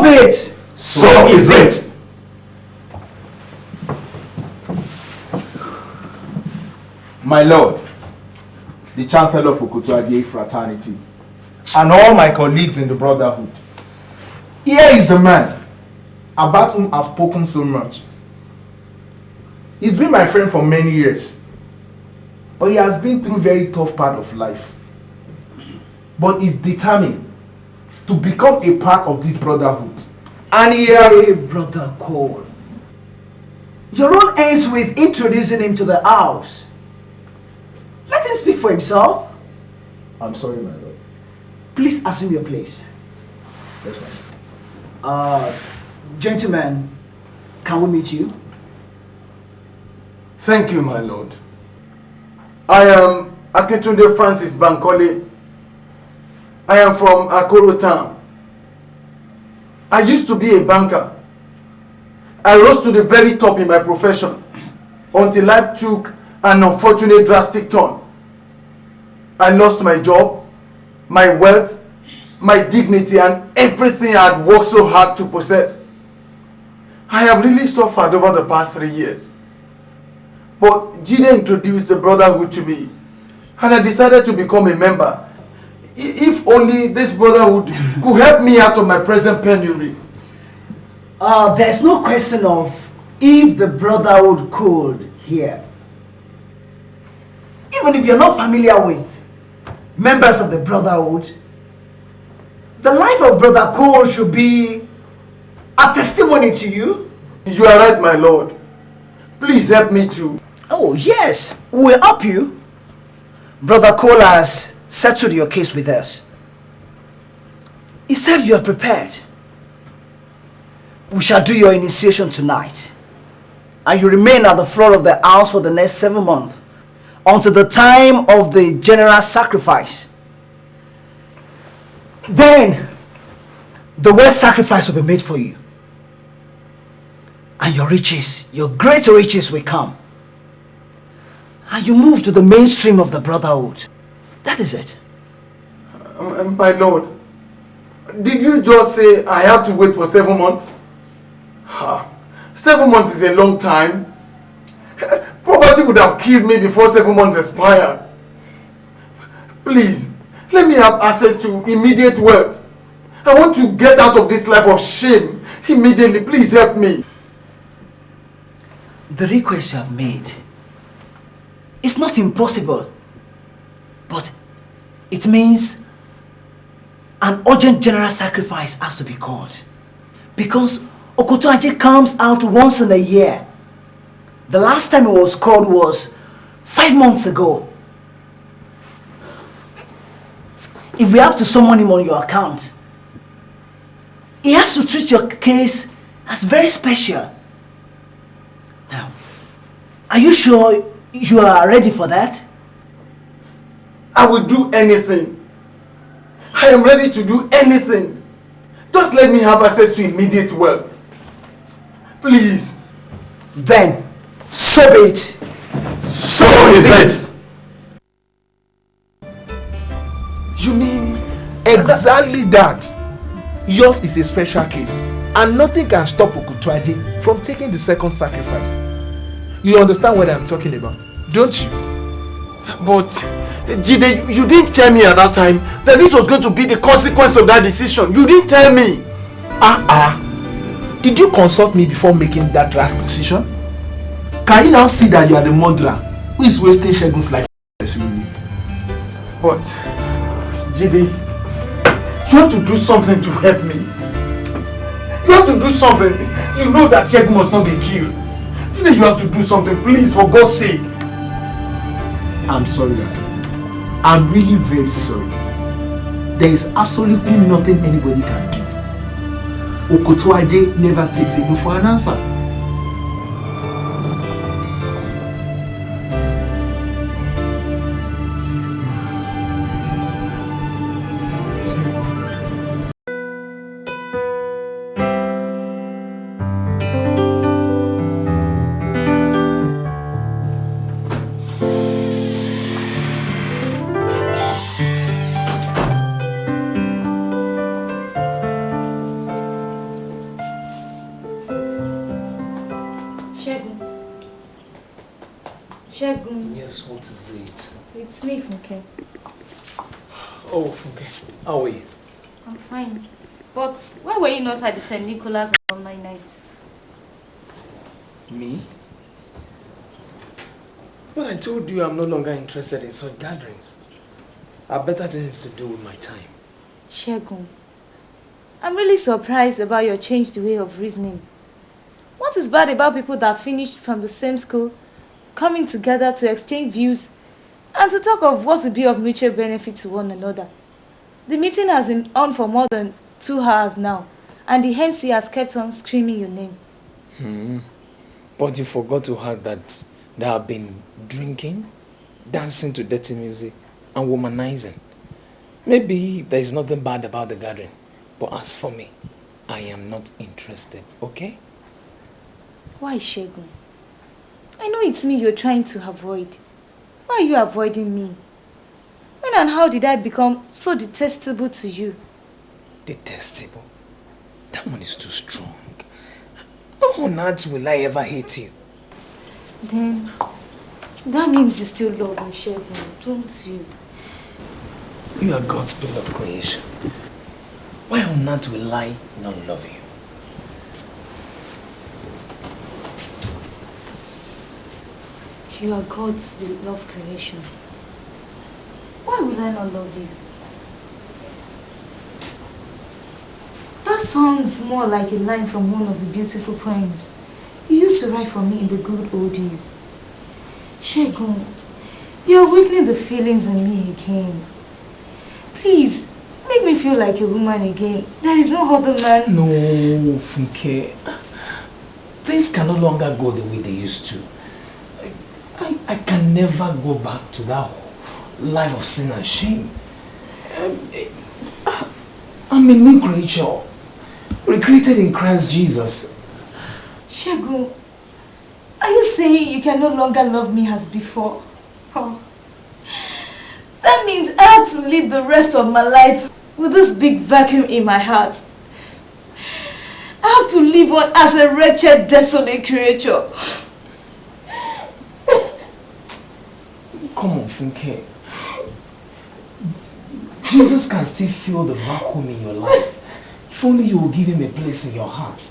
So be it! So is it! My lord, the Chancellor of Okotoaje Fraternity, and all my colleagues in the Brotherhood, here is the man about whom I've spoken so much. He's been my friend for many years, but he has been through a very tough part of life. But he's determined to become a part of this Brotherhood. And he has... Hey, Brother Cole. Your role ends with introducing him to the house. Let him speak for himself. I'm sorry, my lord. Please assume your place. Yes, ma'am. Gentlemen, can we meet you? Thank you, my lord. I am Akintunde Francis Bankole. I am from Akoro town. I used to be a banker. I rose to the very top in my profession until life took an unfortunate drastic turn. I lost my job, my wealth, my dignity, and everything I had worked so hard to possess. I have really suffered over the past 3 years. But Jide introduced the Brotherhood to me, and I decided to become a member. If only this Brotherhood could help me out of my present penury. There's no question of if the Brotherhood could here. Even if you're not familiar with members of the Brotherhood, the life of Brother Cole should be a testimony to you. You are right, my lord. Please help me too. Oh yes, we'll help you. Brother Cole has settled your case with us. He said you are prepared. We shall do your initiation tonight, and you remain at the floor of the house for the next 7 months until the time of the general sacrifice. Then the wealth sacrifice will be made for you, and your riches, your great riches will come, and you move to the mainstream of the Brotherhood. That is it. My lord, did you just say I have to wait for 7 months? 7 months is a long time. Poverty would have killed me before 7 months expired. Please, let me have access to immediate wealth. I want to get out of this life of shame immediately. Please help me. The request you have made is not impossible, but it means an urgent general sacrifice has to be called, because Okotoaje comes out once in a year. The last time it was called was 5 months ago. If we have to summon him on your account, he has to treat your case as very special. Now, are you sure you are ready for that? I will do anything. I am ready to do anything. Just let me have access to immediate wealth. Please. Then, so be it. So is it! You mean exactly that? Yours is a special case, and nothing can stop Okotoaje from taking the second sacrifice. You understand what I'm talking about, don't you? But Jide, you didn't tell me at that time that this was going to be the consequence of that decision. You didn't tell me. Did you consult me before making that rash decision? Can you now see that you are the murderer who is wasting Segun's life? But Jide, you have to do something to help me. You have to do something. You know that Segun must not be killed. Jide, you have to do something, please, for God's sake. I'm sorry, Adam. I'm really very sorry. There is absolutely nothing anybody can do. Okotoaje never takes a no for an answer. Segun. Yes, what is it? It's me, Funke. Oh, Funke. How are you? I'm fine. But why were you not at the St. Nicholas alumni night? Me? But I told you I'm no longer interested in such gatherings. I have better things to do with my time. Segun, I'm really surprised about your changed way of reasoning. What is bad about people that finished from the same school, coming together to exchange views and to talk of what would be of mutual benefit to one another? The meeting has been on for more than 2 hours now, and the MC has kept on screaming your name. But you forgot to add that they have been drinking, dancing to dirty music, and womanizing. Maybe there is nothing bad about the gathering, but as for me, I am not interested, okay? Why, Segun? I know it's me you're trying to avoid. Why are you avoiding me? When and how did I become so detestable to you? Detestable? That one is too strong. How on earth will I ever hate you? Then, that means you still love me, Segun, don't you? You are God's beloved creation. Why on earth will I not love you? You are God's beloved creation. Why would I not love you? That sounds more like a line from one of the beautiful poems you used to write for me in the good old days. Segun, you're awakening the feelings in me again. Please, make me feel like a woman again. There is no other man. No, Funke. Things can no longer go the way they used to. I can never go back to that life of sin and shame. I'm a new creature, recreated in Christ Jesus. Segun, are you saying you can no longer love me as before? Oh. That means I have to live the rest of my life with this big vacuum in my heart. I have to live on as a wretched, desolate creature. Come on, Funke. Jesus can still fill the vacuum in your life. If only you will give him a place in your heart.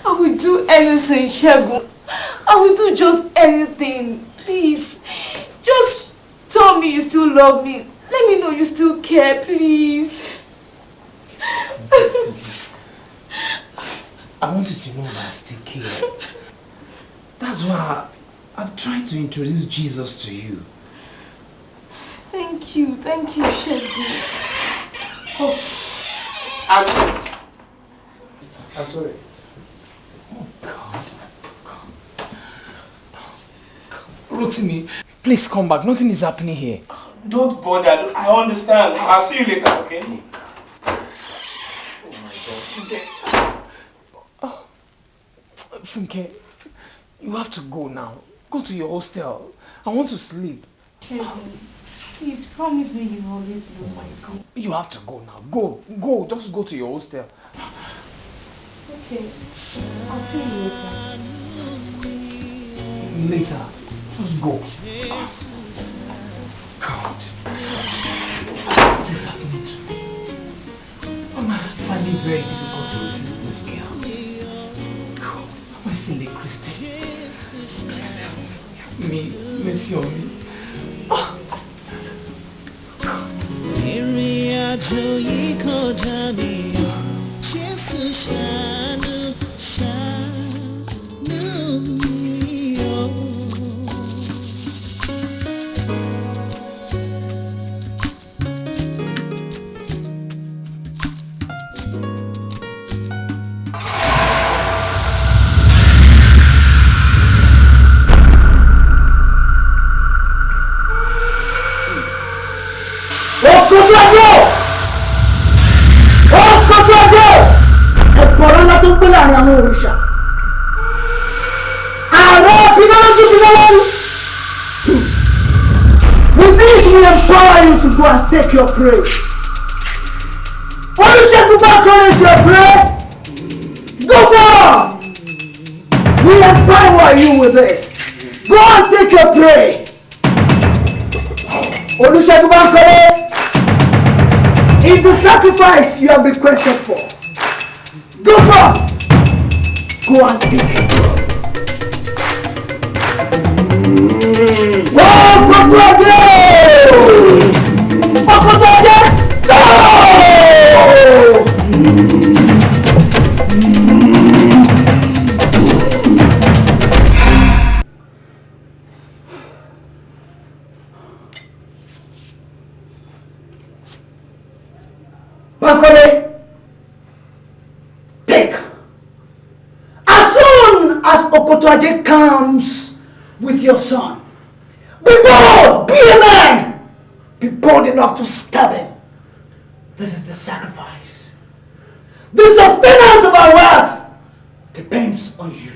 I will do anything, Segun. I will do just anything. Please. Just tell me you still love me. Let me know you still care, please. I want you to know that I still care. That's why I'm trying to introduce Jesus to you. Thank you, Segun. Oh. I'm sorry. Oh, God. Rotimi, please come back. Nothing is happening here. Don't bother. I understand. I'll see you later, okay? Oh my God. Oh. Funke, you have to go now. Go to your hostel. I want to sleep. Segun, please promise me you always love me. Oh my God. You have to go now. Go. Just go to your hostel. Okay. I'll see you later. Later. Just go. God. What is happening to me? I'm finding it very difficult to resist this girl. God, am I still a Christian? Please help me. Mercy on me. Ìrìnàjò yìí kọjá mi o, Jésù ṣàánú mi o. Ẹ̀pọ̀rọ̀ ńlá tó ń gbé láàrin àwọn òrìṣà. Ààrẹ ìfìdánlójú ti lọ́wọ́. With this we empower you to go and take your prey. Olùṣègùn bá kọ́lé your prey. Go for! We empower you with this. Go and take your prey. Olusegun Bankole, it's the sacrifice you have requested for. Go and take it. Bankole, take. As soon as Okotoaje comes with your son, be bold, be a man, be bold enough to stab him. This is the sacrifice. The sustenance of our wealth depends on you.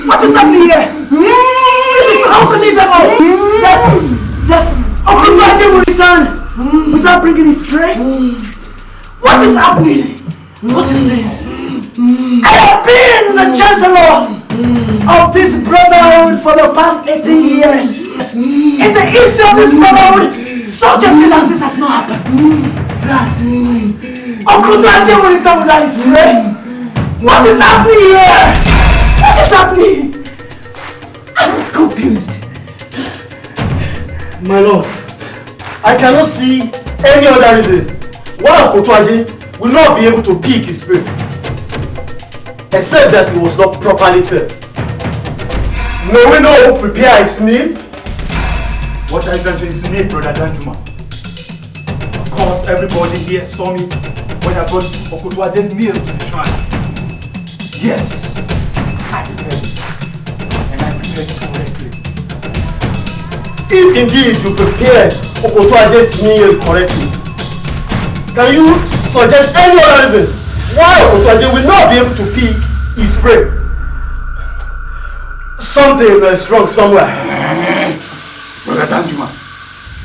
What is happening here? This is unbelievable! That's Okotoaje will return without bringing his prey? What is happening? What is this? I have been the chancellor of this brotherhood for the past 18 years. In the history of this brotherhood, such a thing as this has not happened. That Okotoaje will return without his prey? What is happening here? What is happening? I'm confused. My lord, I cannot see any other reason why Okotoaje will not be able to pick his prey, except that he was not properly fed. May we know who prepared his meal? What are you going to insinuate, Brother Danjuma? Of course, everybody here saw me when I brought Okotoaje's meal to the shrine. Yes, I prepared it, and I prepared it correctly. If indeed you prepared Okotoaje's meal correctly, can you suggest any other reason why Okotoaje will not be able to pick his prey? Something is wrong somewhere. Brother Danjuma,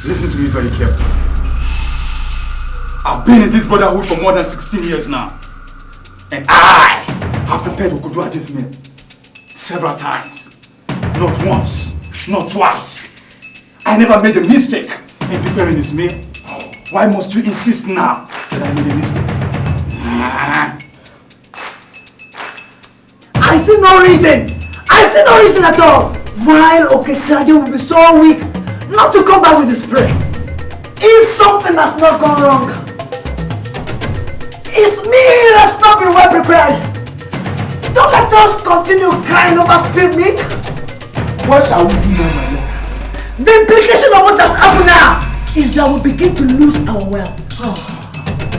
listen to me very carefully. I've been in this brotherhood for more than 16 years now, and I have prepared Okotoaje's meal several times. Not once, not twice. I never made a mistake in preparing his meal. Why must you insist now that I made a mistake? I see no reason. I see no reason at all why Okotoaje will be so weak not to come back with his prey. If something has not gone wrong, it's me that's not been well prepared. Don't let us continue crying over spilled milk. What shall we do now, my lord? The implication of what has happened now is that we begin to lose our wealth.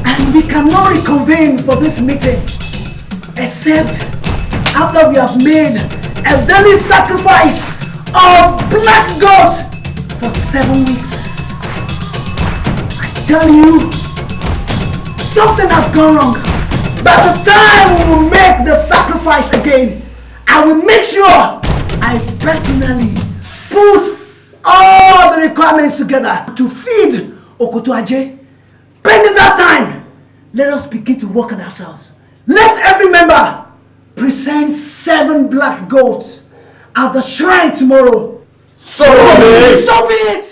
And we cannot reconvene for this meeting except after we have made a daily sacrifice of black goats for 7 weeks. I tell you, something has gone wrong. By the time we will make the sacrifice again, I will make sure I personally put all the requirements together to feed Okotoaje. Pending that time, let us begin to work on ourselves. Let every member present 7 black goats at the shrine tomorrow. So be it! So be it!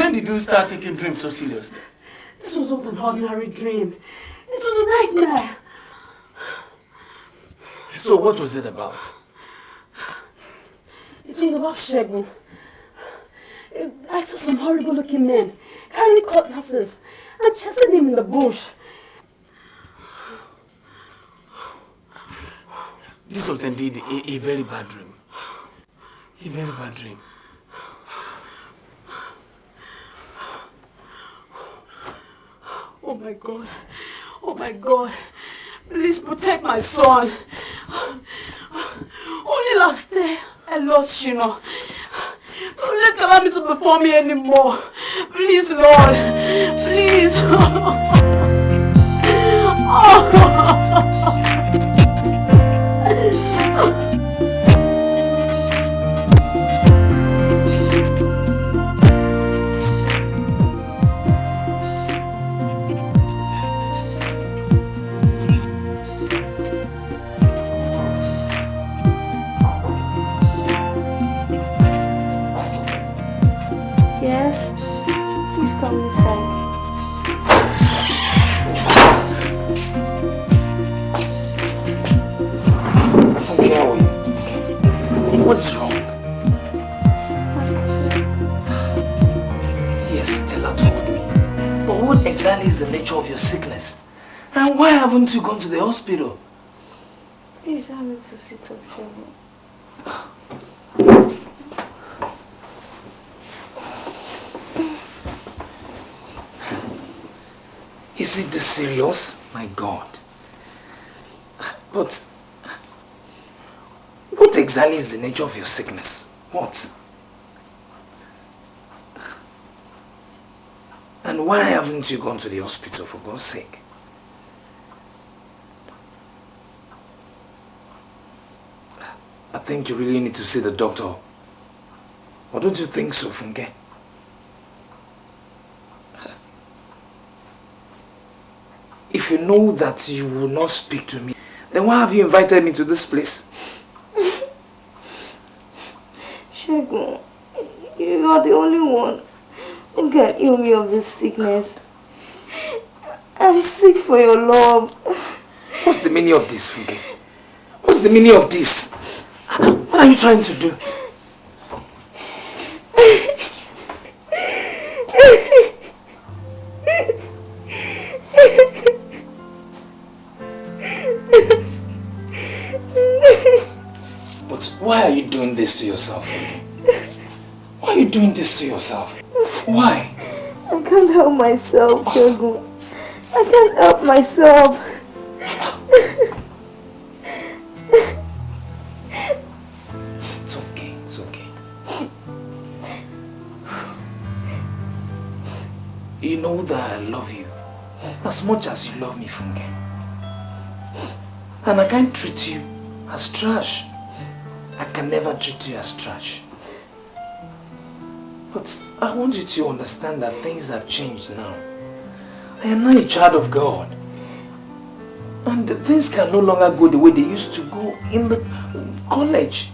When did you start taking dreams so seriously? This was not an ordinary dream. It was a nightmare. So what was it about? It was about Segun. I saw some horrible looking men carrying cutlasses and chasing him in the bush. This was indeed a very bad dream. A very bad dream. Oh my God. Oh my God. Please protect my son. Only last day I lost Shino. Don't let calamity before me anymore. Please, Lord. Please. Yes, please come inside. Okay, how are you? What's wrong? Yes, Stella told me. But what exactly is the nature of your sickness? And why haven't you gone to the hospital? Please allow me to sit up, Segun. Is it this serious? My God. But what exactly is the nature of your sickness? What? And why haven't you gone to the hospital, for God's sake? I think you really need to see the doctor. Or don't you think so, Funke? If you know that you will not speak to me, then why have you invited me to this place? Segun, you are the only one who can heal me of this sickness. I'm sick for your love. What's the meaning of this, Funke? What's the meaning of this? What are you trying to do? But why are you doing this to yourself, Funke? Why are you doing this to yourself? Why? I can't help myself, Segun. I can't help myself. It's okay, it's okay. You know that I love you as much as you love me, Funke. And I can't treat you as trash. I can never treat you as trash. But I want you to understand that things have changed now. I am now a child of God. And things can no longer go the way they used to go in the college.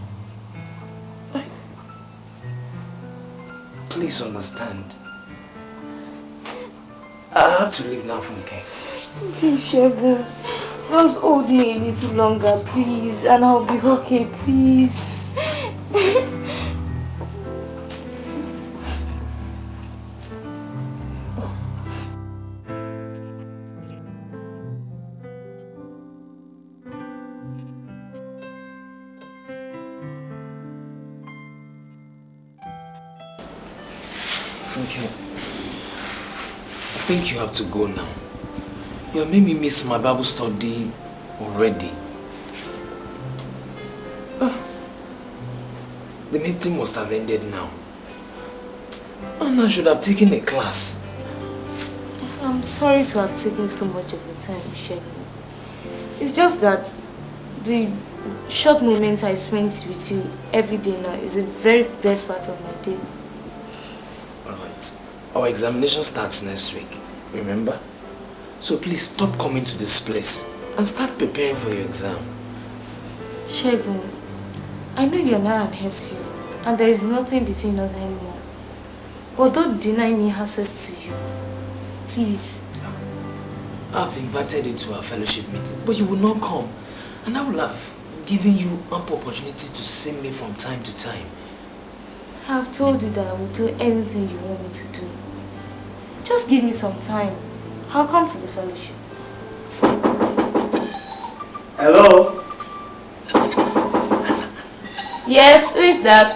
Please understand. I have to leave now, Funke. Please, Segun. Just hold me a little longer, please, and I'll be okay, please. Funke, I think you have to go now. You made me miss my Bible study already. The meeting must have ended now. And I should have taken a class. I'm sorry to have taken so much of your time, Segun. It's just that the short moment I spent with you every day now is the very best part of my day. Alright. Our examination starts next week, remember? So please stop coming to this place and start preparing for your exam. Segun, I know you're not an SU and there is nothing between us anymore. But don't deny me access to you. Please. I've invited you to our fellowship meeting, but you will not come. And I will have given you ample opportunity to see me from time to time. I've told you that I will do anything you want me to do. Just give me some time. I'll come to the fellowship. Hello? Yes, who is that?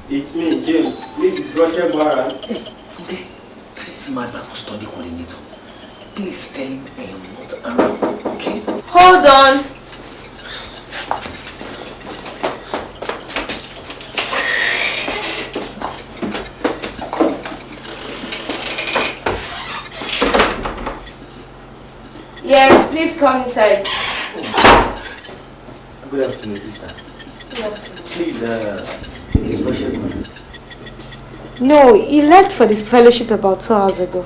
It's me, James. This is Roger Barra. Okay, that is my study coordinator. Please tell him I am not around, okay? Hold on. Yes, please come inside. Good afternoon, sister. Good afternoon. Please, is Roger gone? No, he left for this fellowship about 2 hours ago.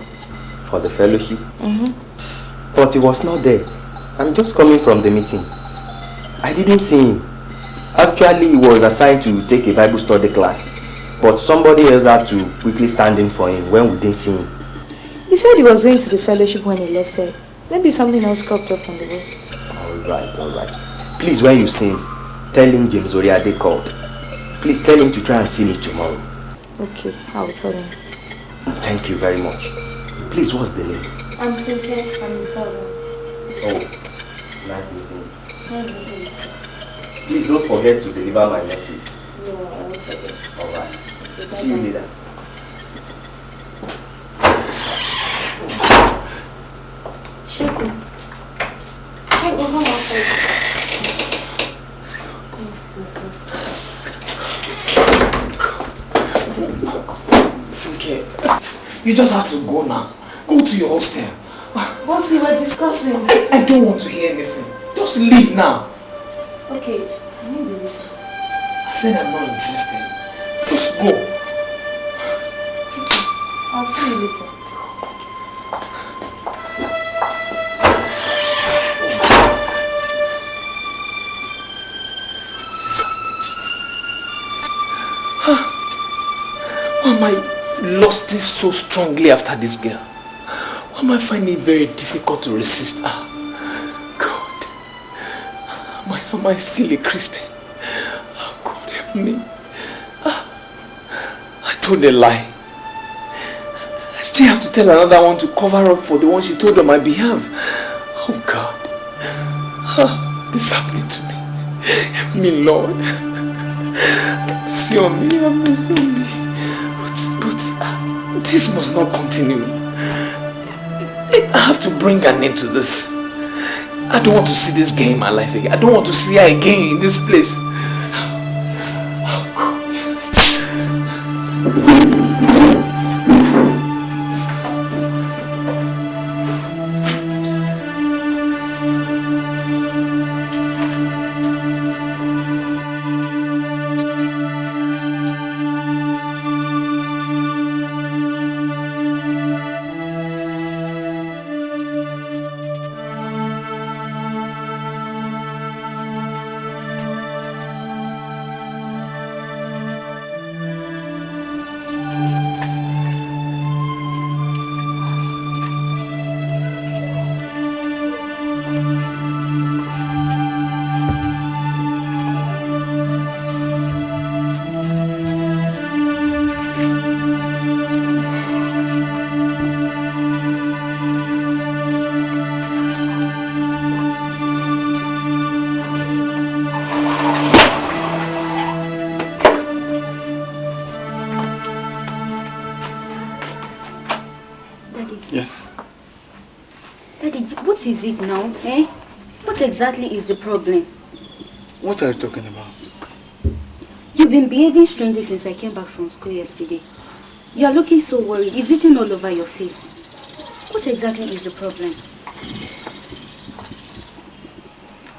For the fellowship? But he was not there. I'm just coming from the meeting. I didn't see him. Actually, he was assigned to take a Bible study class. But somebody else had to quickly stand in for him when we didn't see him. He said he was going to the fellowship when he left there. Maybe something else cropped up on the way. Alright. Please, when you see him, tell him James Oriade called. Please tell him to try and see me tomorrow. Okay, I will tell him. Thank you very much. Please, what's the name? I'm Funke. I'm his cousin. Oh, nice meeting you. Nice meeting you. Please don't forget to deliver my message. No, I won't forget. Alright. See you later. Segun. Segun, come outside. Let's go. Okay. You just have to go now. Go to your hostel. What we were discussing. I don't want to hear anything. Just leave now. Okay, I need to listen. I said I'm not interested. Just go. I'll see you later. Why am I lusting so strongly after this girl? Why am I finding it very difficult to resist her? God, am I still a Christian? Oh, God, help me. I told a lie. I still have to tell another one to cover up for the one she told on my behalf. Oh, God. This is happening to me. Help me, Lord. Have mercy on me. Have mercy on me. But this must not continue. I have to bring an end to this. I don't want to see this girl in my life again. I don't want to see her again in this place. What is it now, eh? What exactly is the problem? What are you talking about? You've been behaving strangely since I came back from school yesterday. You are looking so worried. It's written all over your face. What exactly is the problem?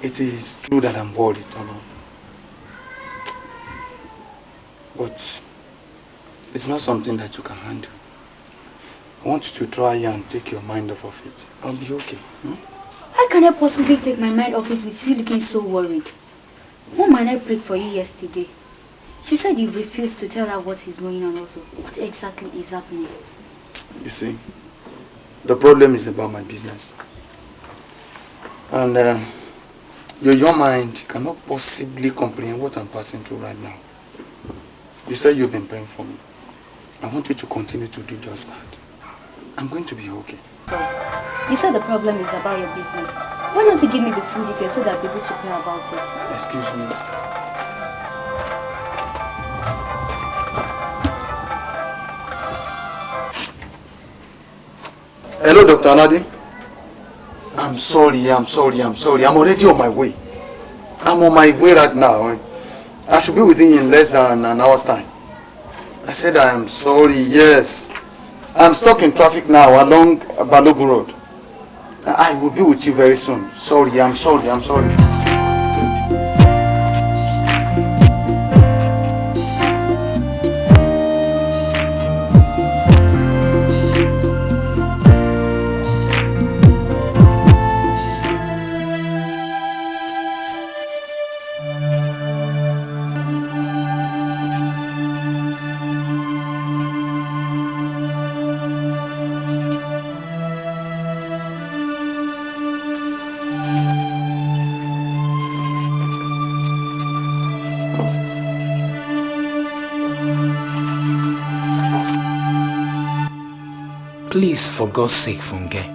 It is true that I'm worried, Tama. But it's not something that you can handle. I want you to try and take your mind off of it. I'll be okay. How can I possibly take my mind off it with you looking so worried? What man I prayed for you yesterday? She said you refused to tell her what is going on also. What exactly is happening? You see, the problem is about my business. And your young mind cannot possibly comprehend what I'm passing through right now. You said you've been praying for me. I want you to continue to do just that. I'm going to be okay. You said the problem is about your business. Why don't you give me the full details so that people to pray about it? Excuse me. Hello, Dr. Anadi. I'm sorry. I'm already on my way. I'm on my way right now. I should be with you in less than an hour's time. I said I am sorry, yes. I'm stuck in traffic now along Balogu Road. I will be with you very soon. Sorry, I'm sorry. Please, for God's sake, Funge,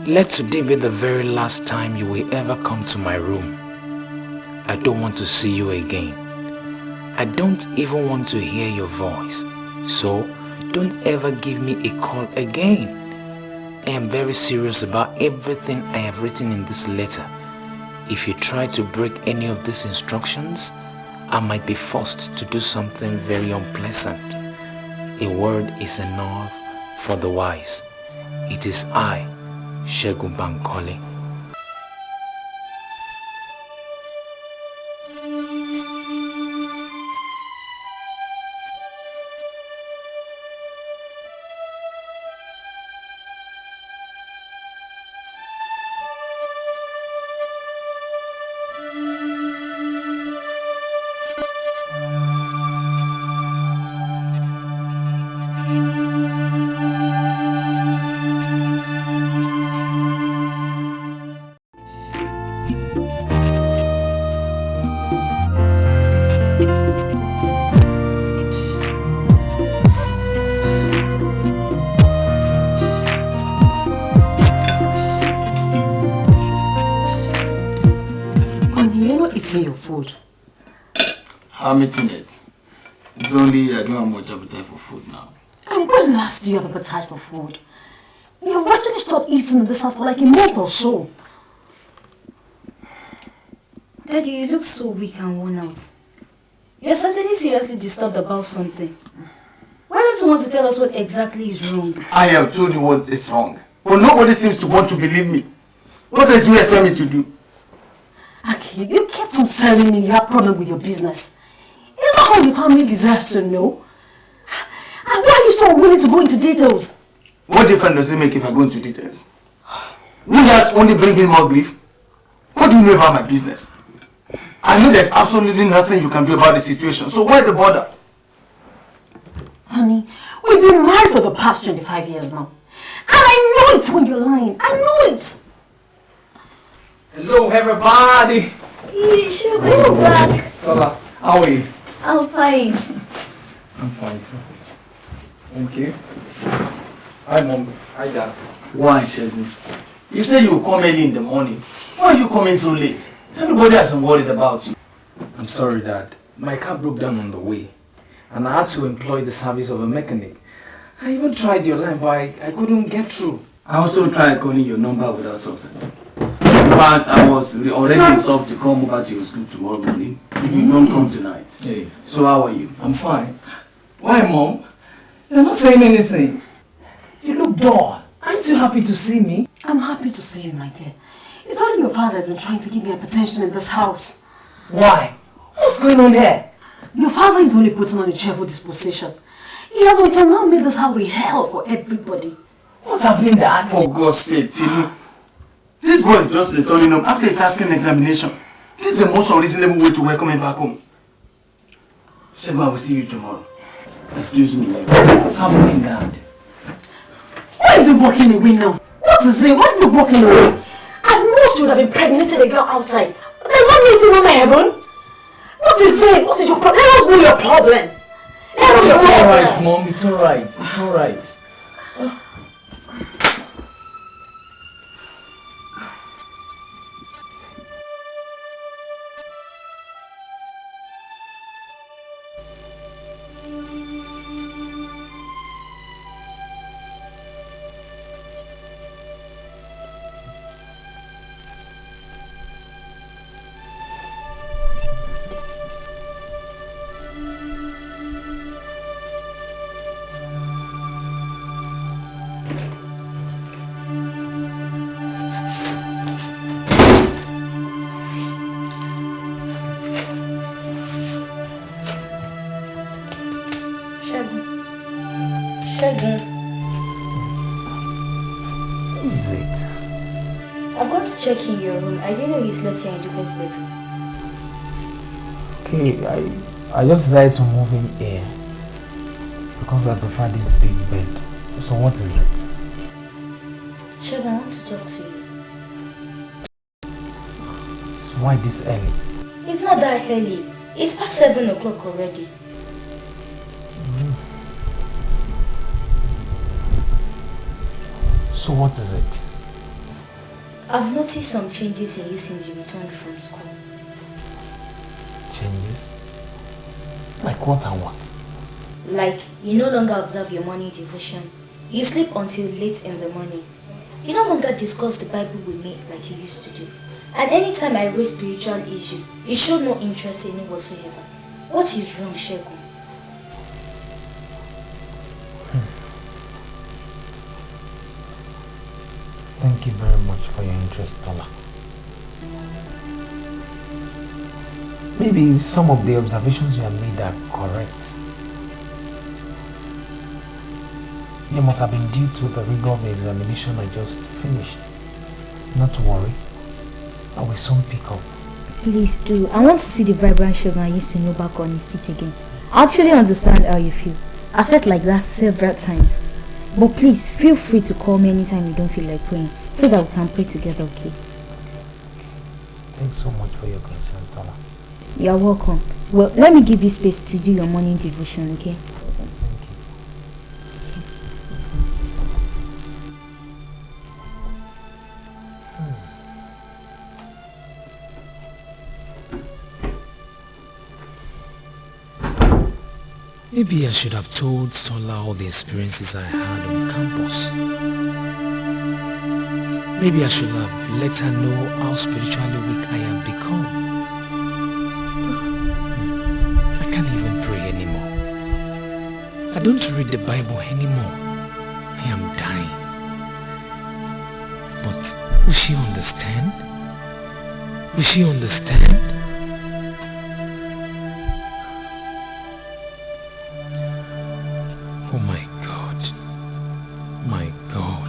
let today be the very last time you will ever come to my room. I don't want to see you again. I don't even want to hear your voice. So, don't ever give me a call again. I am very serious about everything I have written in this letter. If you try to break any of these instructions, I might be forced to do something very unpleasant. A word is enough for the wise. It is I, Segun Bankole. Your food. I'm eating it. It's only I don't have much appetite for food now. And when last do you have appetite for food? You have actually stopped eating in this house for like a month or so. Daddy, you look so weak and worn out. You're certainly seriously disturbed about something. Why don't you want to tell us what exactly is wrong? I have told you what is wrong, but nobody seems to want to believe me. What else do you expect me to do? Aki, you kept on telling me you have a problem with your business. Is that all the family deserves to know? And why are you so unwilling to go into details? What difference does it make if I go into details? Will that only bring in more grief? What do you know about my business? I know there's absolutely nothing you can do about the situation, so why the bother? Honey, we've been married for the past 25 years now. And I know it when you're lying. I know it. Hello, everybody. Sure, you're back. Sola, how are you? I'm fine. I'm fine too. Thank you. Hi, Mom. Hi, Dad. Why, Segun? You said you would come early in the morning. Why are you coming so late? Everybody has been worried about you. I'm sorry, Dad. My car broke down on the way, and I had to employ the service of a mechanic. I even tried your line, but I couldn't get through. I also tried calling your number without success. In fact, I was already resolved to come over to your school tomorrow morning if you don't come tonight. Hey. So how are you? I'm fine. Why, Mom? You're not saying anything. You look dull. Aren't you happy to see me? I'm happy to see you, my dear. It's only your father has been trying to give me hypertension in this house. Why? What's going on here? Your father is only putting on a cheerful disposition. He has until now made this house a hell for everybody. What's happening, Dad? For God's sake, Tinu. This boy is just returning home after his asking examination. This is the most unreasonable way to welcome him back home. Segun, I will see you tomorrow. Excuse me. What's happening, Dad? Why is he walking away now? What is it? Why is he walking away? At most you would have impregnated a girl outside. There's not anything on heaven. What is it? What is your problem? Let us know your problem. Let us know your problem. It's alright, Mom. It's alright. It's alright. Segun. Who is it? I've got to check in your room. I didn't know you slept here in Juka's bedroom. Okay, I just decided to move in here because I prefer this big bed. So what is it? Segun, I want to talk to you. So why this early? It's not that early. It's past 7 o'clock already. So what is it? I've noticed some changes in you since you returned from school. Changes? Like what and what? Like, you no longer observe your morning devotion. You sleep until late in the morning. You no longer discuss the Bible with me like you used to do. And anytime I raise spiritual issue, you show no interest in it whatsoever. What is wrong, Segun? Thank you very much for your interest, Tola. Maybe some of the observations you have made are correct. They must have been due to the rigor of the examination I just finished. Not to worry. I will soon pick up. Please do. I want to see the vibrant Segun I used to know back on his feet again. I actually understand how you feel. I felt like that several times. But please, feel free to call me anytime you don't feel like praying, so that we can pray together, okay? Thanks so much for your concern, Tola. You're welcome. Well, let me give you space to do your morning devotion, okay? Maybe I should have told Tola all the experiences I had on campus. Maybe I should have let her know how spiritually weak I have become. I can't even pray anymore. I don't read the Bible anymore. I am dying. But will she understand? Will she understand? Oh my God. My God.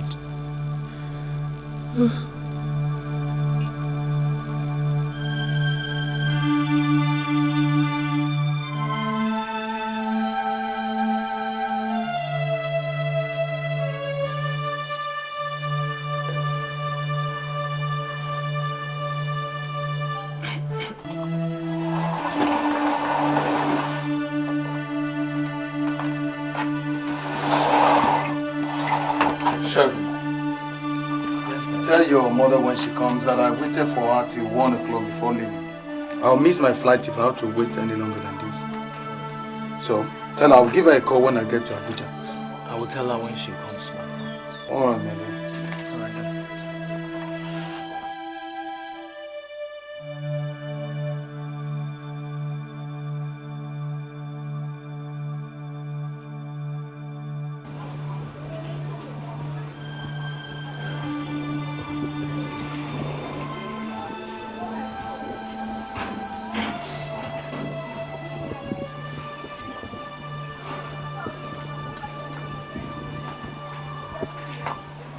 Tell your mother when she comes that I waited for her till 1 o'clock before leaving. I'll miss my flight if I have to wait any longer than this. So, tell her I'll give her a call when I get to Abuja. I will tell her when she comes back. Alright, man.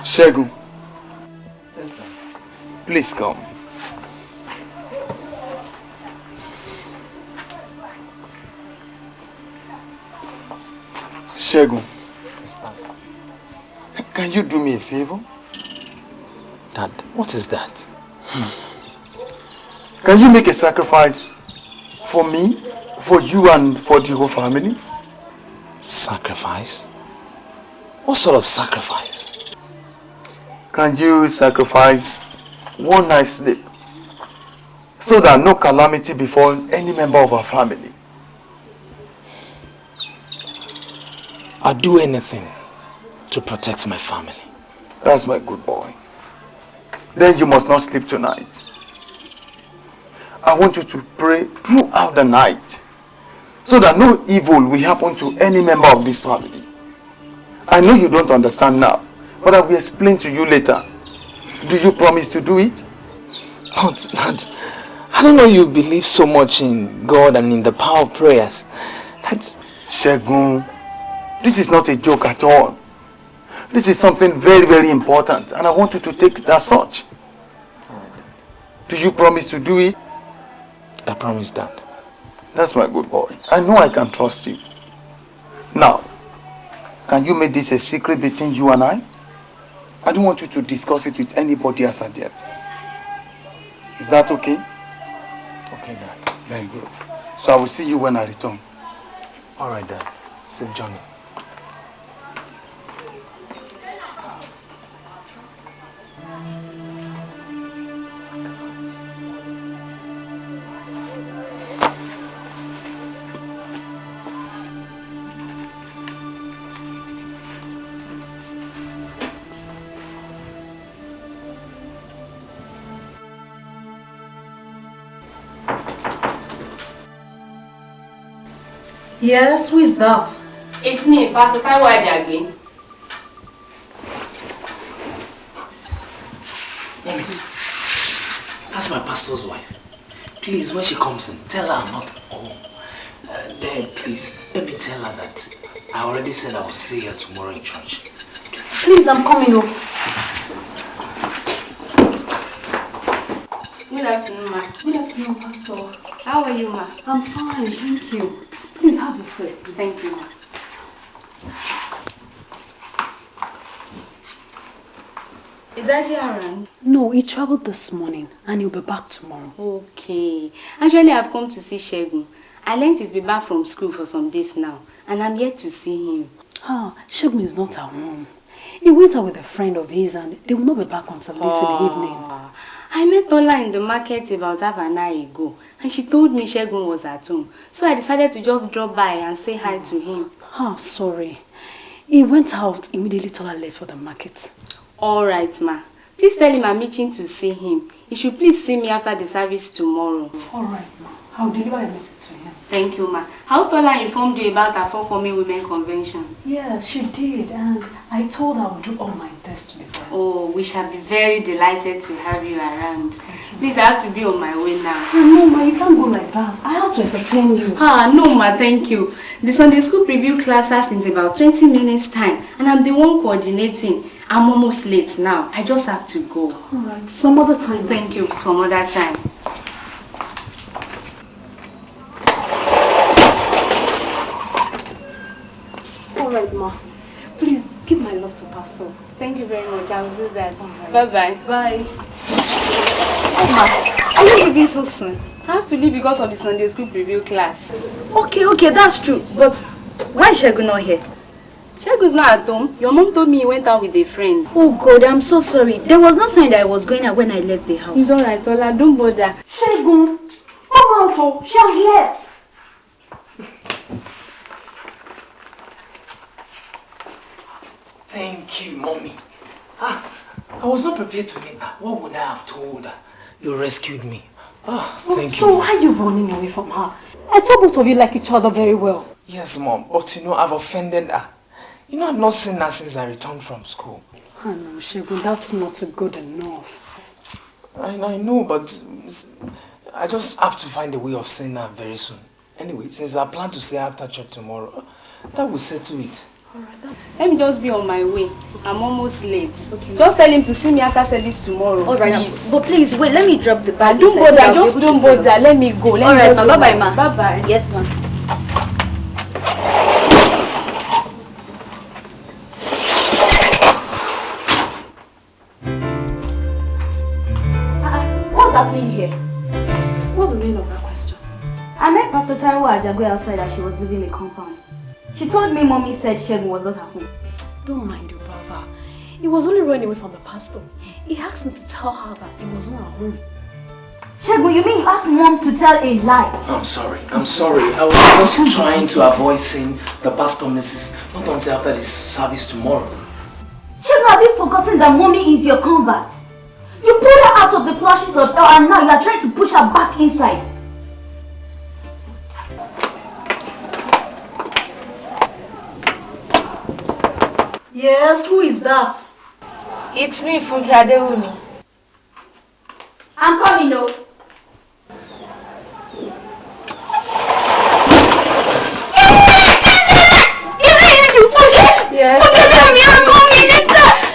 Segun, please come. Segun, can you do me a favor? Dad, what is that? Can you make a sacrifice for me, for you, and for the whole family? Sacrifice? What sort of sacrifice? Can you sacrifice one night's sleep so that no calamity befalls any member of our family? I'll do anything to protect my family. That's my good boy. Then you must not sleep tonight. I want you to pray throughout the night so that no evil will happen to any member of this family. I know you don't understand now, but I will explain to you later. Do you promise to do it? But Dad, I don't know you believe so much in God and in the power of prayers. That's... Segun, this is not a joke at all. This is something very, very important, and I want you to take it as such. Do you promise to do it? I promise, Dad. That's my good boy. I know I can trust you. Now, can you make this a secret between you and I? I don't want you to discuss it with anybody as of yet. Is that okay? Okay, Dad. Very good. So I will see you when I return. Alright, Dad. Safe journey. Yes, who is that? It's me, Pastor Taiwo Ajagbe. Mommy, that's my pastor's wife. Please, when she comes in, tell her I'm not home. Then, please, let me tell her that I already said I will see her tomorrow in church. Please, I'm coming up. Good afternoon, ma. Good afternoon, Pastor. How are you, ma? I'm fine, thank you. Please have a seat. Thank you, ma. Is Daddy around? No, he traveled this morning and he'll be back tomorrow. Okay. Actually, I've come to see Segun. I learned he's been back from school for some days now, and I'm yet to see him. Segun is not at home. He went out with a friend of his and they will not be back until late in the evening. I met Ola in the market about half an hour ago, and she told me Segun was at home. So I decided to just drop by and say hi to him. Sorry. He went out immediately Tola left for the market. Alright, ma. Please tell him I'm itching to see him. He should please see me after the service tomorrow. Alright, ma. I'll deliver a message to him. Thank you, ma. How Tola informed you about our forthcoming women convention? Yes, she did, and I told her I would do all my best to be there. Oh, we shall be very delighted to have you around. Please, I have to be on my way now. No, ma, you can't go like that. I have to entertain you. No, ma, thank you. The Sunday school preview class has in about 20 minutes time, and I'm the one coordinating. I'm almost late now. I just have to go. Alright, some other time. Thank you, some other time. Alright, ma. Please, give my love to Pastor. Thank you very much. I will do that. Right. Bye-bye. Bye. Oh, ma. Are you leaving so soon? I have to leave because of the Sunday school preview class. Okay, that's true. But why is Segun not here? Segun's not at home. Your mom told me he went out with a friend. Oh God, I'm so sorry. There was no sign that I was going out when I left the house. It's alright, Ola. Don't bother. Segun, come out, oh. She has left. Thank you, Mommy. I was not prepared to meet her. What would I have told her? You rescued me. Thank you. So why are you running away from her? I thought both of you like each other very well. Yes, Mom, but I've offended her. I've not seen her since I returned from school. I know, Segun, that's not good enough. I know, but I just have to find a way of seeing her very soon. Anyway, since I plan to see her after church tomorrow, that will settle it. Alright, let me just be on my way. I'm almost late. Okay. Just tell him to see me after service tomorrow. Alright, but please wait, let me drop the bag. Don't bother, just don't bother. Let me go. Alright, ma. Bye-bye, ma. Bye-bye. Yes, ma. what's happening here? What's the meaning of that question? I met Pastor Taiwo Ajagwe outside as she was leaving the compound. She told me mommy said Segun was not at home. Don't mind your brother. He was only running away from the pastor. He asked me to tell her that he was not at home. Segun, you mean you asked mom to tell a lie? I'm sorry. I was just trying to avoid seeing the pastor missus not until after this service tomorrow. Segun, have you forgotten that mommy is your convert? You pulled her out of the clutches of hell and now you are trying to push her back inside. Yes, who is that? It's me, Funke Adewumi. I'm coming, no. Yes. I'm coming.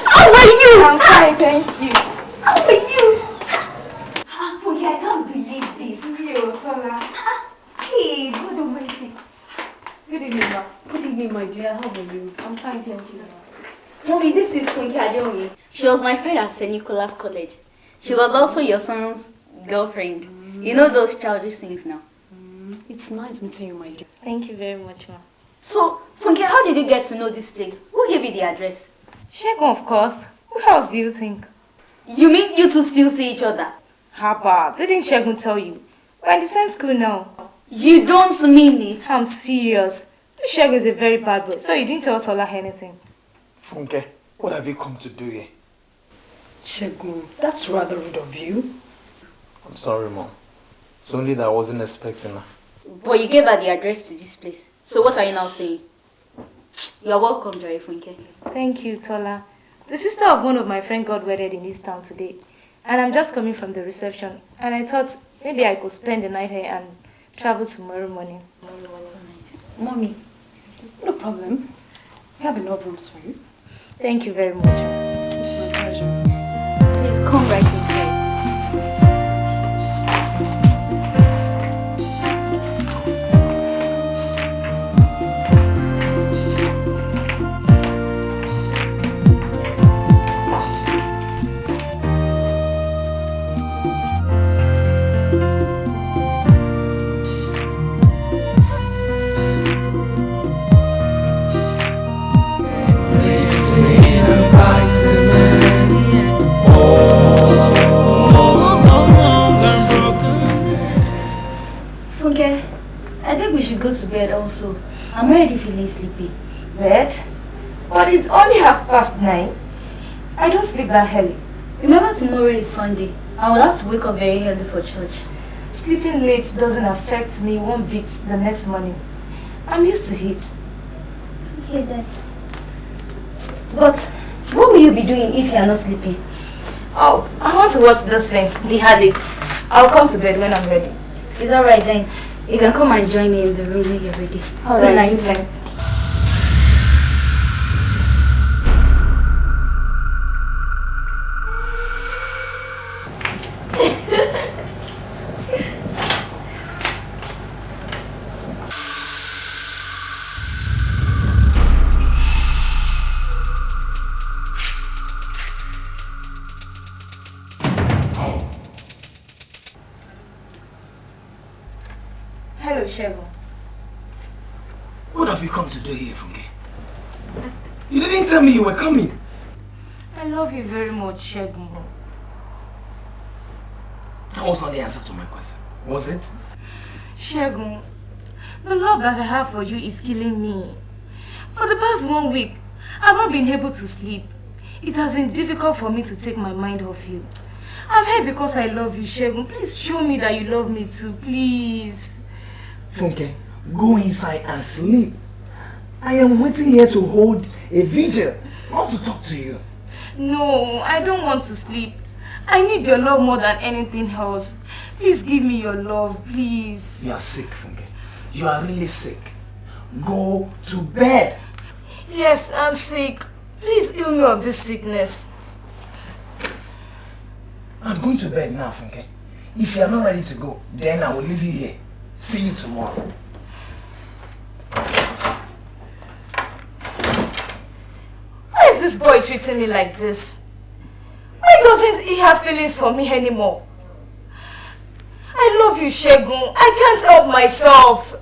How are you? I'm fine, thank you. How are you? Funke, I can't believe this. You, Tola. Hey, good amazing. Good evening, ma. Good evening, my dear. How are you? I'm fine, thank you. Mommy, this is Funke Adewumi. She was my friend at St. Nicholas College. She was also your son's girlfriend. You know those childish things now. It's nice meeting you, my dear. Thank you very much, ma. So, Funke, how did you get to know this place? Who gave you the address? Segun, of course. Who else do you think? You mean you two still see each other? Haba, didn't Segun tell you? We're in the same school now. You don't mean it. I'm serious. This Segun is a very bad boy, so you didn't tell Tola anything. Funke, what have you come to do here? Segun, that's rather rude of you. I'm sorry, Mom. It's only that I wasn't expecting her. But you gave her the address to this place. So what are you now saying? You're welcome, Jerry Funke. Thank you, Tola. The sister of one of my friends got wedded in this town today. And I'm just coming from the reception. And I thought maybe I could spend the night here and travel tomorrow morning. Mommy, no problem. We have enough rooms for you. Thank you very much. It's my pleasure. Please come right inside. Funke, I think we should go to bed also. I'm already feeling sleepy. Bed? But it's only 9:30. I don't sleep that early. Remember tomorrow is Sunday. I will have to wake up very early for church. Sleeping late doesn't affect me one bit the next morning. I'm used to it. Okay then. But what will you be doing if you are not sleeping? Oh, I want to watch this film, The Addicts. I'll come to bed when I'm ready. It's alright then. You can come and join me in the room when you're ready. All Good right, night. good night. Hello, Segun. What have you come to do here, Funke? You didn't tell me you were coming. I love you very much, Segun. That was not the answer to my question, was it? Segun, the love that I have for you is killing me. For the past 1 week, I've not been able to sleep. It has been difficult for me to take my mind off you. I'm here because I love you, Segun. Please show me that you love me too, please. Funke, go inside and sleep. I am waiting here to hold a vigil, not to talk to you. No, I don't want to sleep. I need your love more than anything else. Please give me your love, please. You are sick, Funke. You are really sick. Go to bed. Yes, I'm sick. Please heal me of this sickness. I'm going to bed now, Funke. If you are not ready to go, then I will leave you here. See you tomorrow. Why is this boy treating me like this? Why doesn't he have feelings for me anymore? I love you, Segun. I can't help myself.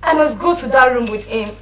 I must go to that room with him.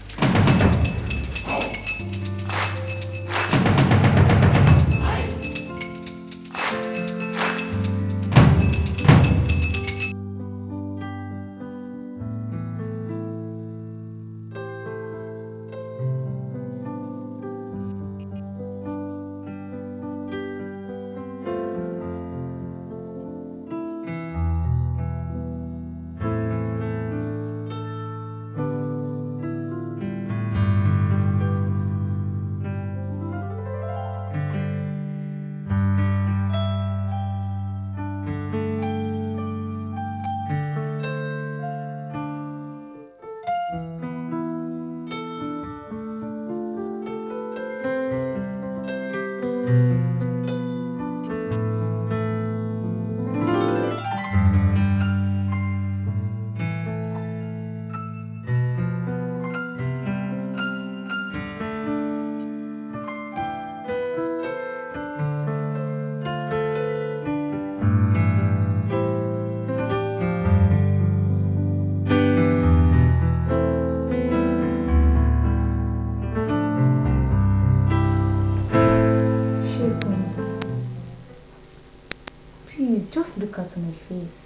Look at my face.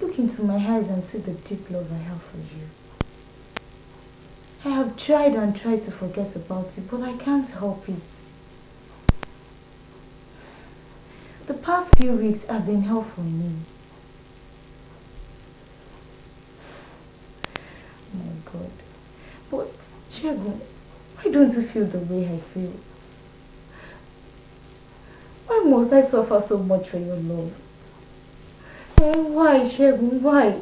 Look into my eyes and see the deep love I have for you. I have tried and tried to forget about you, but I can't help it. The past few weeks have been hell for me. Oh my God. But, Segun, why don't you feel the way I feel? Why must I suffer so much for your love? Why, Segun, why?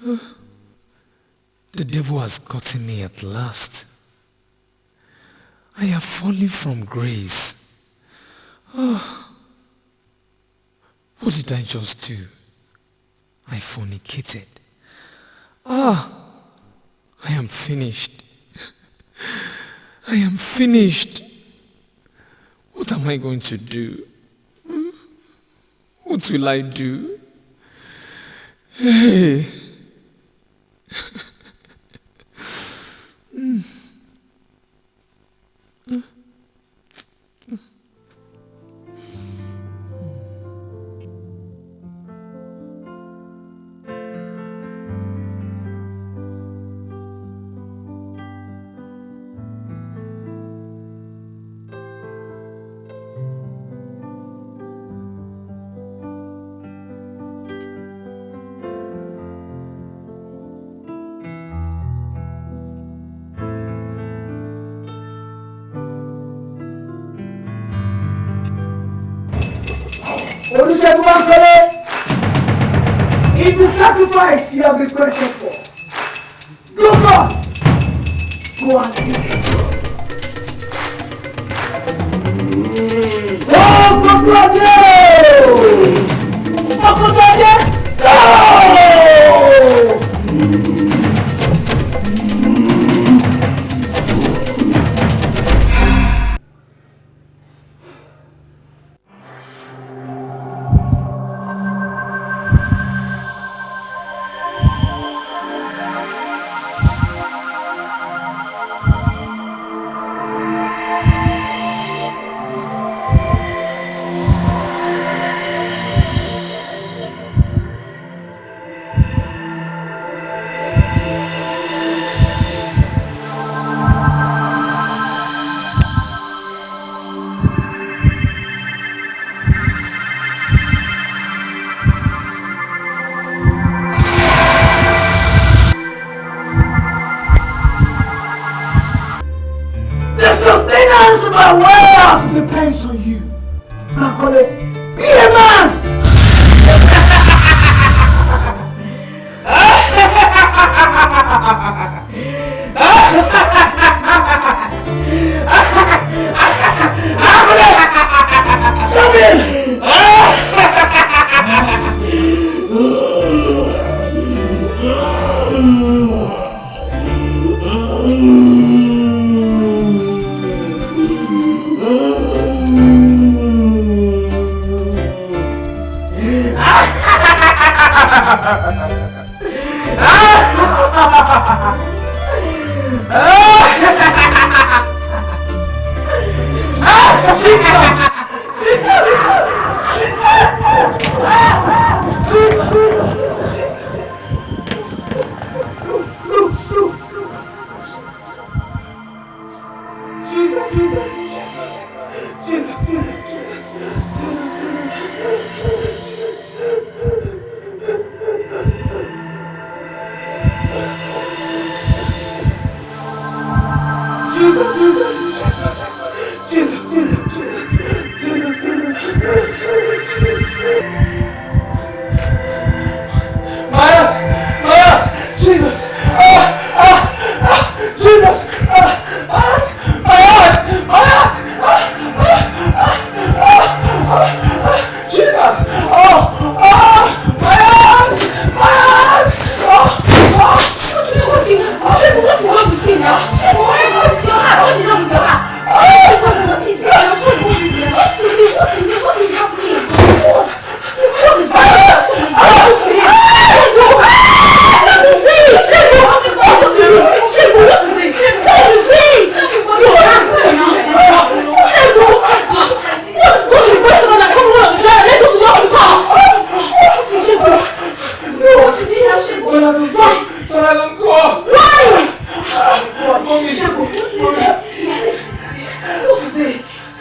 The devil has gotten me at last. I have fallen from grace. What did I just do? I fornicated. I am finished. I am finished. What am I going to do? What will I do? Hey. It's the sacrifice you have requested for. Go on! Go on. Oh, Broken Hedge! Go! My wealth depends on you. Macaulay, be a man! Stop it!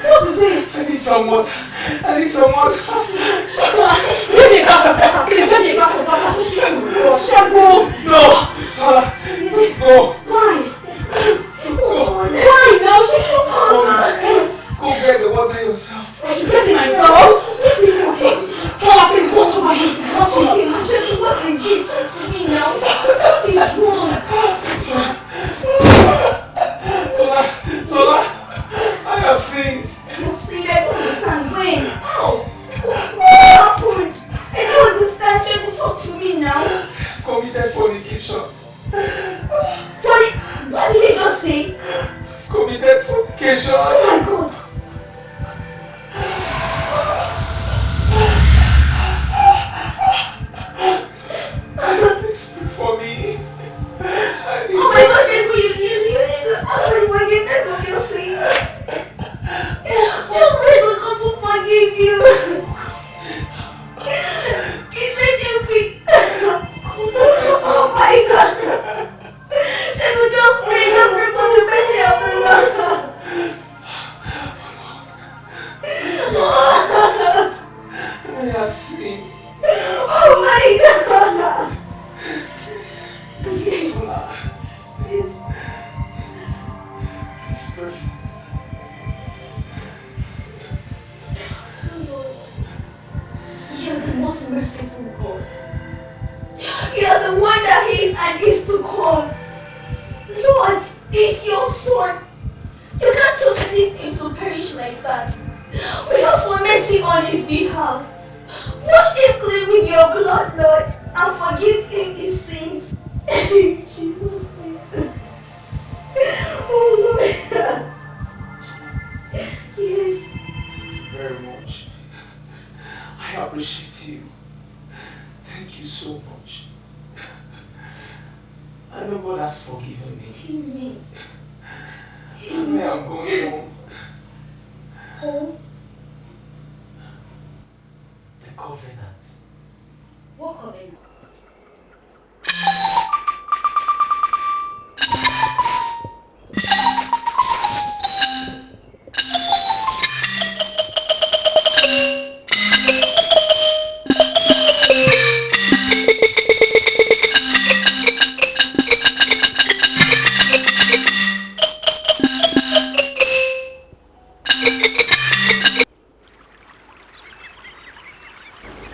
What is it? committed fornication. What did you just say? Committed fornication. Oh my God. Please pray for me. Oh my gosh, you need to ask for forgiveness of your sins. Just pray to God to forgive you. He said you be. Oh my God. Segun, just pray for the mercy of the Lord. I have sinned. Oh my God. Please. Please. Please. Please pray for me. Lord, you're the most merciful God. You're the one that is and is to come. Lord, it's your son. You can't just leave him to perish like that. We ask for mercy on his behalf. Wash him clean with your blood, Lord, and forgive him his sins. In Jesus' name. Oh Lord. Yes. Very much. I appreciate you. Thank you so much. I know God has forgiven me. Amen. And I am going home. Home? The covenant. What covenant?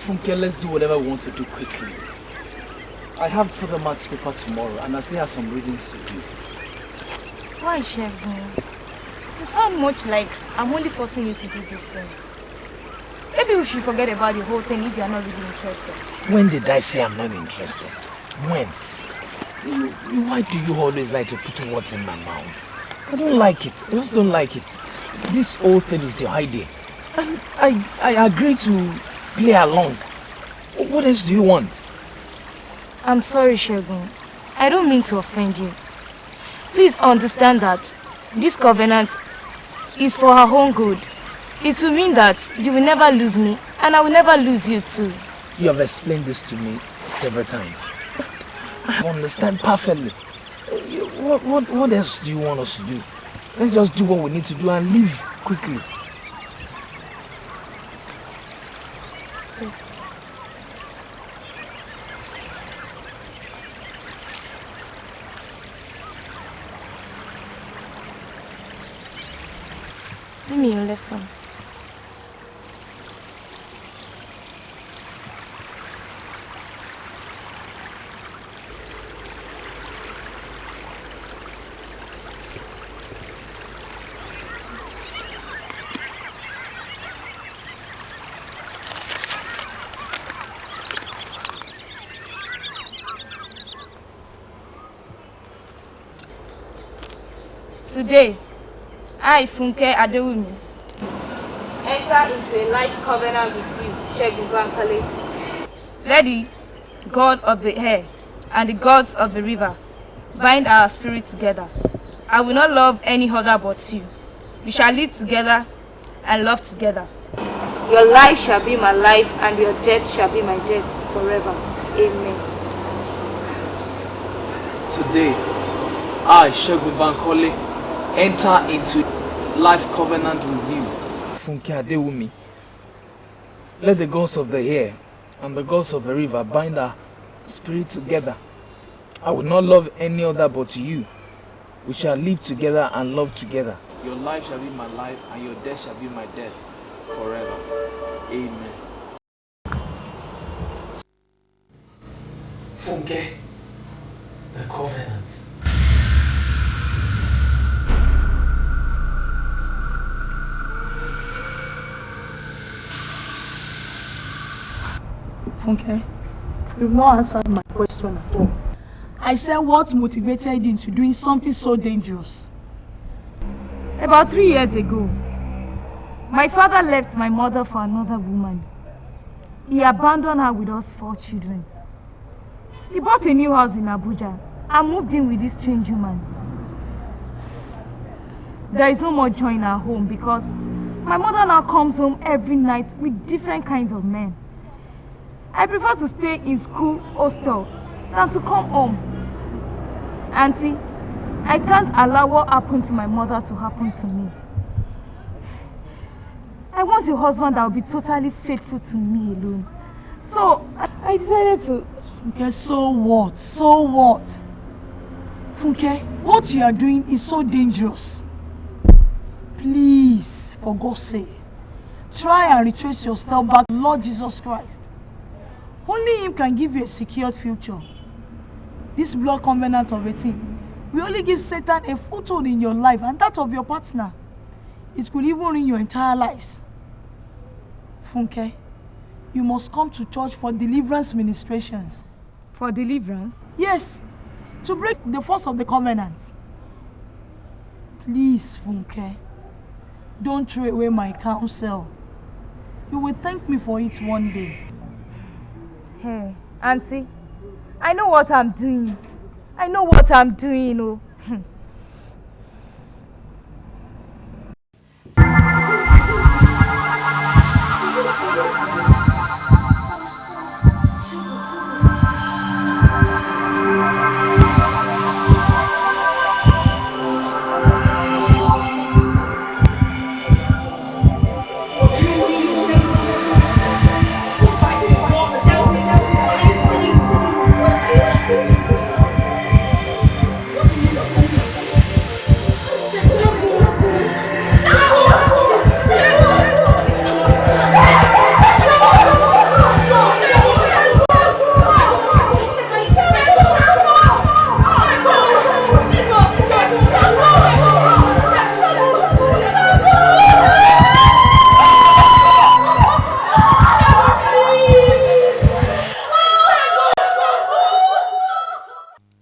Funke, let's do whatever we want to do quickly. I have further maths paper tomorrow and I still have some readings to do. Why, Segun? You sound much like I'm only forcing you to do this thing. Maybe we should forget about the whole thing if you are not really interested. When did I say I'm not interested? When? Why do you always like to put words in my mouth? I don't like it. I just don't like it. This whole thing is your idea. And I agree to play along. What else do you want? I'm sorry, Segun. I don't mean to offend you. Please understand that this covenant is for our own good. It will mean that you will never lose me and I will never lose you too. You have explained this to me several times. I understand perfectly. What else do you want us to do? Let's just do what we need to do and leave quickly. Give me your left arm. Today, I, Funke Adewumi, enter into a life covenant with you, Segun Bankole. Let the God of the air and the gods of the river bind our spirits together. I will not love any other but you. We shall live together and love together. Your life shall be my life and your death shall be my death forever. Amen. Today, I, Segun Bankole, enter into life covenant with you, Funke Adewumi. Let the gods of the air and the gods of the river bind our spirit together. I will not love any other but you. We shall live together and love together. Your life shall be my life and your death shall be my death forever. Amen. Funke, the covenant. Funke, You've not answered my question at all. I said what motivated you into doing something so dangerous? About 3 years ago, my father left my mother for another woman. He abandoned her with us 4 children. He bought a new house in Abuja and moved in with this strange woman. There is no more joy in our home because my mother now comes home every night with different kinds of men. I prefer to stay in school hostel than to come home. Auntie, I can't allow what happened to my mother to happen to me. I want a husband that will be totally faithful to me alone. So, I decided to... Okay, so what? So what? Funke, what you are doing is so dangerous. Please, for God's sake, try and retrace your steps back to Lord Jesus Christ. Only Him can give you a secured future. This blood covenant of a thing will only give Satan a foothold in your life and that of your partner. It could even ruin your entire lives. Funke, you must come to church for deliverance ministrations. For deliverance? Yes, to break the force of the covenant. Please, Funke, don't throw away my counsel. You will thank me for it one day. Hey, Auntie, I know what I'm doing. I know what I'm doing, oh.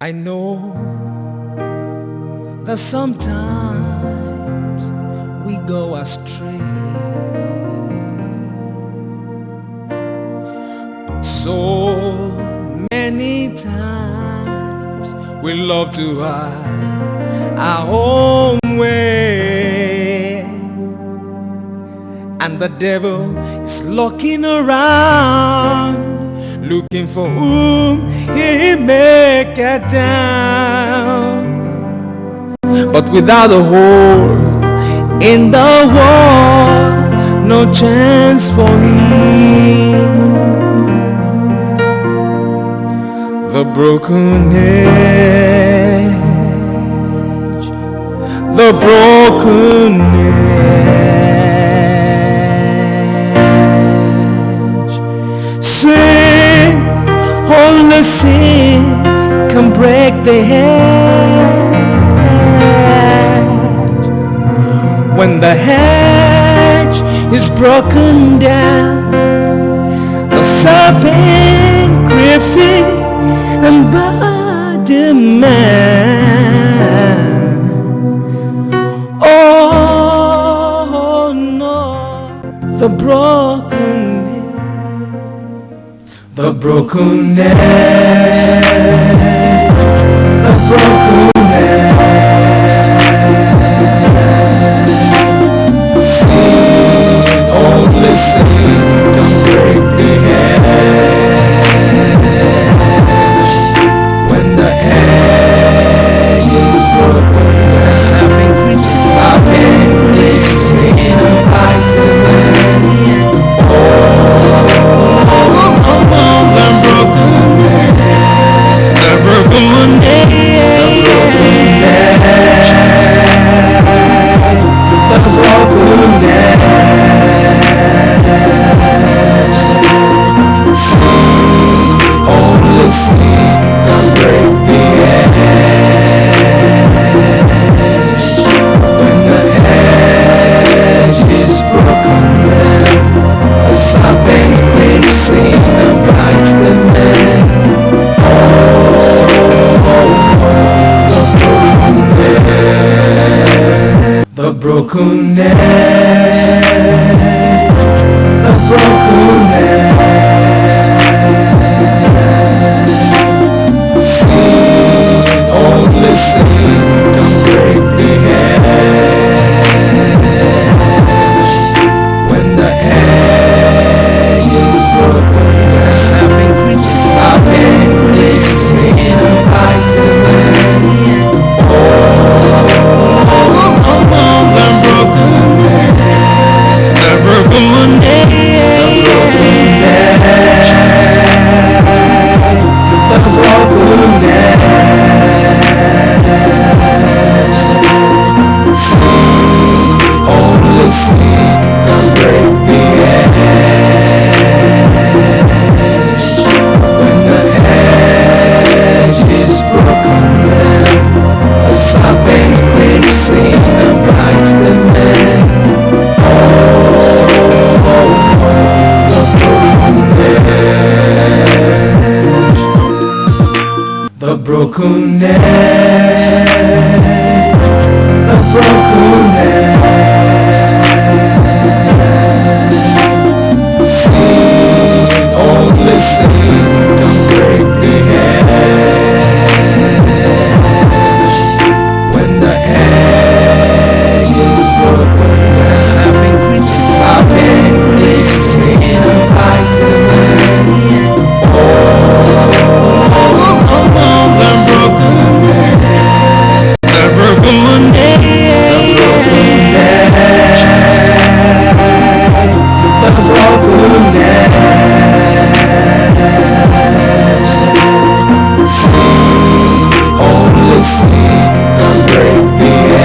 I know that sometimes we go astray. So many times we love to have our own way, and the devil is looking around, looking for whom he may get down. But without a hole in the wall, no chance for him. The broken hedge, the broken hedge. Sin, only sin can break the hedge. When the hedge is broken down, the serpent creeps in and bites the man. Oh no, the broken hedge, the broken hedge, the broken hedge. Sin, only sin can break the hedge. When the hedge is broken, the serpent creeps in and bites the man. Oh, the broken hedge. broken edge, the broken edge. Sin, only sin can break the edge. When the edge is broken, the serpent creeps in and bites the man. The broken edge, the broken edge. Sin, only sin can break the edge. When the edge is broken, a serpent creeps in and bites the man. The broken edge, the broken edge. Sin, only sin can break the edge. When the edge is broken, the serpent creeps in and bites the man. The broken edge, the broken edge. Sin, only sin can break the edge.